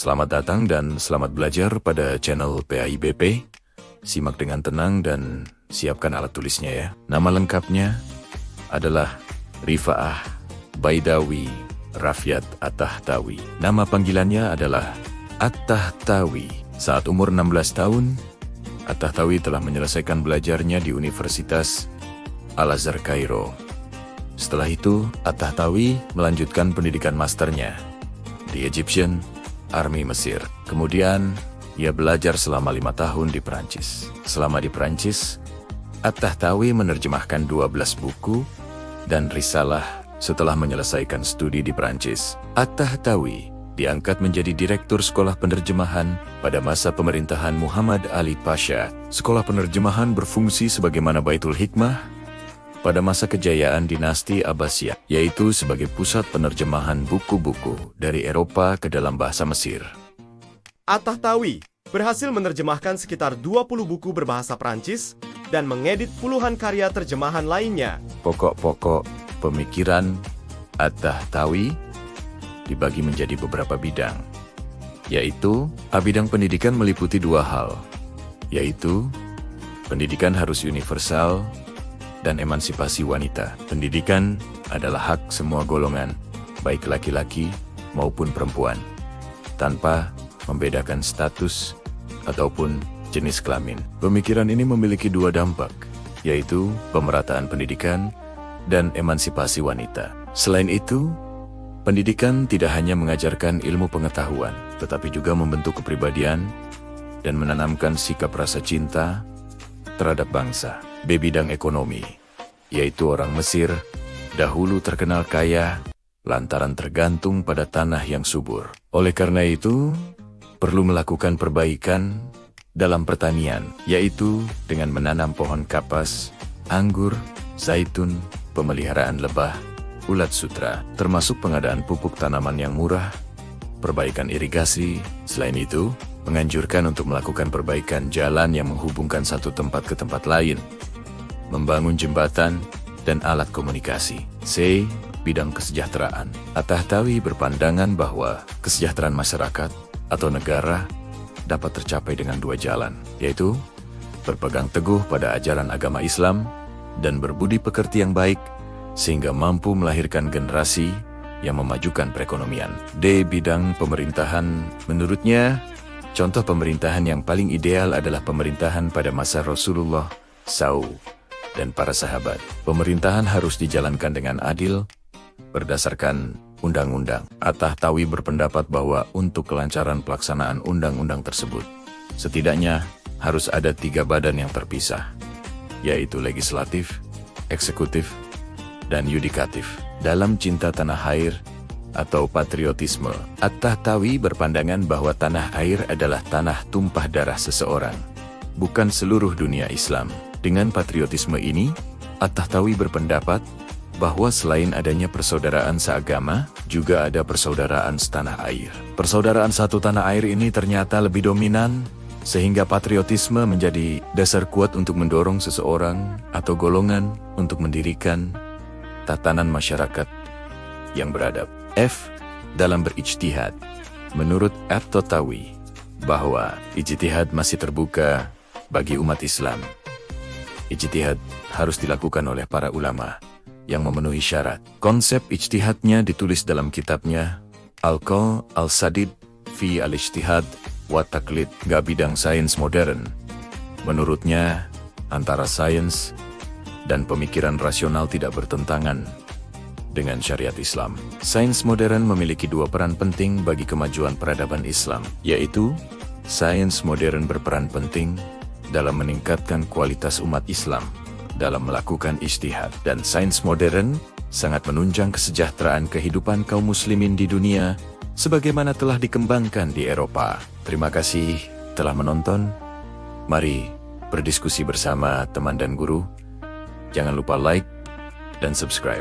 Selamat datang dan selamat belajar pada channel PAIBP. Simak dengan tenang dan siapkan alat tulisnya ya. Nama lengkapnya adalah Rifa'ah Baidawi Rafiat At-Tahtawi. Nama panggilannya adalah At-Tahtawi. Saat umur 16 tahun, At-Tahtawi telah menyelesaikan belajarnya di Universitas Al-Azhar Kairo. Setelah itu, At-Tahtawi melanjutkan pendidikan masternya di Egyptian Army Mesir. Kemudian, ia belajar selama 5 tahun di Perancis. Selama di Perancis, At-Tahtawi menerjemahkan 12 buku dan risalah setelah menyelesaikan studi di Perancis. At-Tahtawi diangkat menjadi Direktur Sekolah Penerjemahan pada masa pemerintahan Muhammad Ali Pasha. Sekolah penerjemahan berfungsi sebagaimana Baitul Hikmah pada masa kejayaan dinasti Abbasiyah, yaitu sebagai pusat penerjemahan buku-buku dari Eropa ke dalam bahasa Mesir. At-Tahtawi berhasil menerjemahkan sekitar 20 buku berbahasa Prancis dan mengedit puluhan karya terjemahan lainnya. Pokok-pokok pemikiran At-Tahtawi dibagi menjadi beberapa bidang, yaitu bidang pendidikan meliputi 2 hal, yaitu pendidikan harus universal dan emansipasi wanita. Pendidikan adalah hak semua golongan, baik laki-laki maupun perempuan, tanpa membedakan status ataupun jenis kelamin. Pemikiran ini memiliki 2 dampak, yaitu pemerataan pendidikan dan emansipasi wanita. Selain itu, pendidikan tidak hanya mengajarkan ilmu pengetahuan, tetapi juga membentuk kepribadian dan menanamkan sikap rasa cinta terhadap bangsa. Bidang ekonomi, yaitu orang Mesir dahulu terkenal kaya lantaran tergantung pada tanah yang subur. Oleh karena itu, perlu melakukan perbaikan dalam pertanian, yaitu dengan menanam pohon kapas, anggur, zaitun, pemeliharaan lebah, ulat sutra, termasuk pengadaan pupuk tanaman yang murah, perbaikan irigasi. Selain itu, menganjurkan untuk melakukan perbaikan jalan yang menghubungkan satu tempat ke tempat lain, membangun jembatan dan alat komunikasi. C. Bidang kesejahteraan. At-Tahtawi berpandangan bahwa kesejahteraan masyarakat atau negara dapat tercapai dengan 2 jalan, yaitu berpegang teguh pada ajaran agama Islam dan berbudi pekerti yang baik, sehingga mampu melahirkan generasi yang memajukan perekonomian. D. Bidang pemerintahan. Menurutnya, contoh pemerintahan yang paling ideal adalah pemerintahan pada masa Rasulullah SAW dan para sahabat. Pemerintahan harus dijalankan dengan adil, berdasarkan undang-undang. At-Tahtawi berpendapat bahwa untuk kelancaran pelaksanaan undang-undang tersebut, setidaknya harus ada 3 badan yang terpisah, yaitu legislatif, eksekutif, dan yudikatif. Dalam cinta tanah air atau patriotisme, At-Tahtawi berpandangan bahwa tanah air adalah tanah tumpah darah seseorang, bukan seluruh dunia Islam. Dengan patriotisme ini, At-Tahtawi berpendapat bahwa selain adanya persaudaraan seagama, juga ada persaudaraan setanah air. Persaudaraan satu tanah air ini ternyata lebih dominan, sehingga patriotisme menjadi dasar kuat untuk mendorong seseorang atau golongan untuk mendirikan tatanan masyarakat yang beradab. F. Dalam berijtihad. Menurut At-Tahtawi, bahwa ijtihad masih terbuka bagi umat Islam. Ijtihad harus dilakukan oleh para ulama yang memenuhi syarat. Konsep ijtihadnya ditulis dalam kitabnya Al-Qawl Al-Sadid fi Al-Ijtihad wa Taqlid. Bidang sains modern. Menurutnya, antara sains dan pemikiran rasional tidak bertentangan dengan syariat Islam. Sains modern memiliki 2 peran penting bagi kemajuan peradaban Islam, yaitu sains modern berperan penting dalam meningkatkan kualitas umat Islam dalam melakukan ijtihad, dan sains modern sangat menunjang kesejahteraan kehidupan kaum muslimin di dunia sebagaimana telah dikembangkan di Eropa. Terima kasih telah menonton. Mari berdiskusi bersama teman dan guru. Jangan lupa like dan subscribe.